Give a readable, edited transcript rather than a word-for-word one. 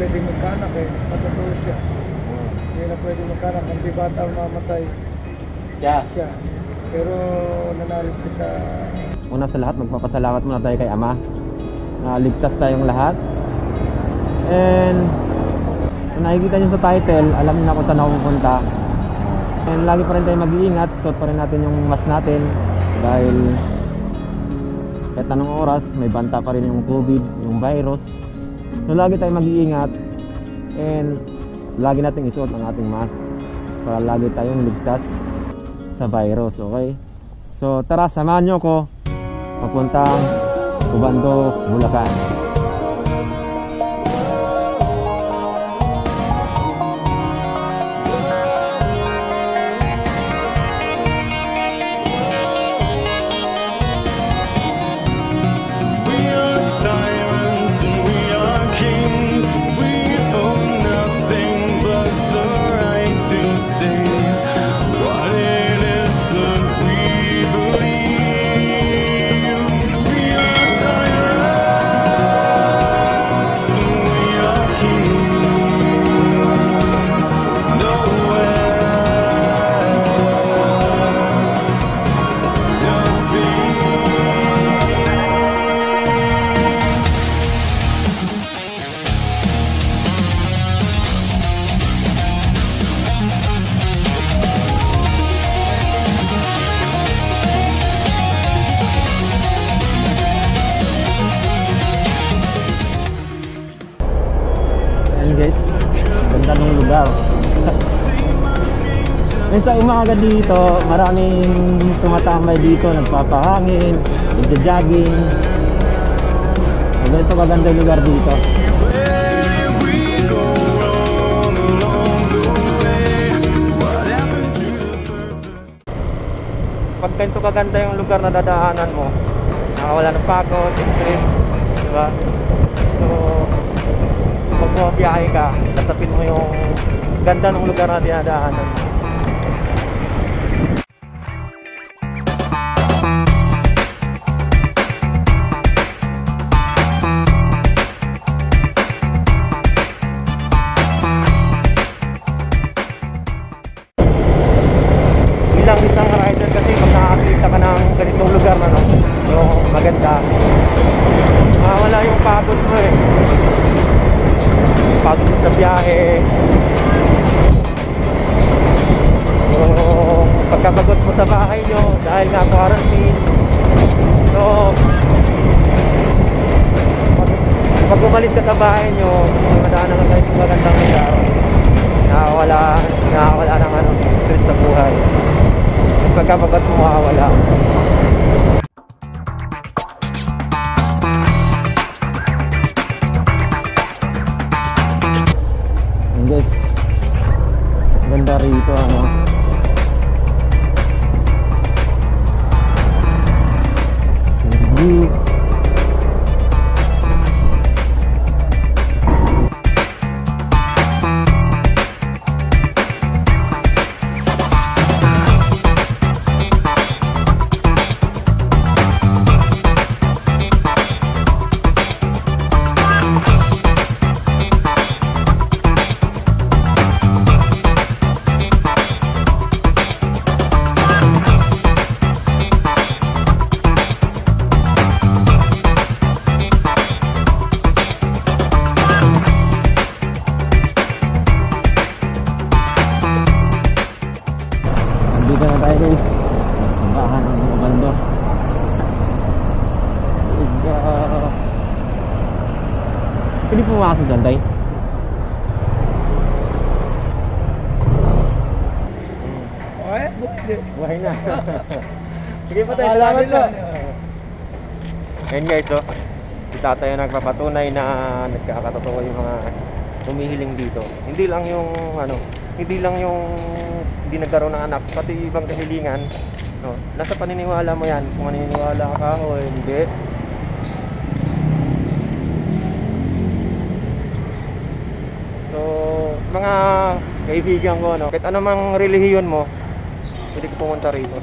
pwedeng magkanak eh. Matutulog siya. Hindi na pwedeng magkanak. Kung di bata mamatay siya. Pero nanalig ko sa... Una sa lahat, magpapasalamat muna tayo kay Ama na ligtas tayong lahat. And kung nakikita nyo sa title, alam niyo na kung saan ako pupunta. And lagi pa rin tayo mag-iingat. Suot pa rin natin yung mask natin dahil kahit anong oras may banta pa rin yung COVID, yung virus. So lagi tayo mag-iingat and lagi nating isuot ang ating mask para lagi tayong ligtas sa virus, okay? So tara, samahan nyo ko papuntang Ubando, Bulacan. Guys, ganda ng lugar. Sa umaga dito, maraming tumatambay dito, nagpapahangin, nagja-jogging. Ganito kaganda yung lugar dito. Pag ganito kaganda yung lugar na dadaanan mo, nakawala ng pagod, stress, diba? So pag bumabiyahe ka, nasapin mo yung ganda ng lugar na dinadaanan. Bilang isang rider kasi pag nakakita ka ng ganitong lugar na yung maganda, wala yung pagod mo eh. Pagod sa biyahe. So, pagkapagod mo sa bahay nyo dahil nga quarantine. So, pag umalis ka sa bahay nyo, madaanan ka sa magandang lugar, nakawala ng stress sa buhay. Pagkapagod mo makawala. Guys, ganda rito ano. View. Dito na tayo guys, sambahan ng Ubando. Pwede pumasok dyan tayo. Buhay na. Sige pa tayo, salamat po. Ayan guys, oh, si tatay yung nagpapatunay na nagkakatotoo yung mga humihiling dito. Hindi lang yung hindi nagkaroon ng anak, pati ibang kahilingan, no? Nasa paniniwala mo yan, kung maniniwala ka o hindi. So, mga kaibigan ko, no? Kahit anumang relihiyon mo, pwede ko pumunta rito.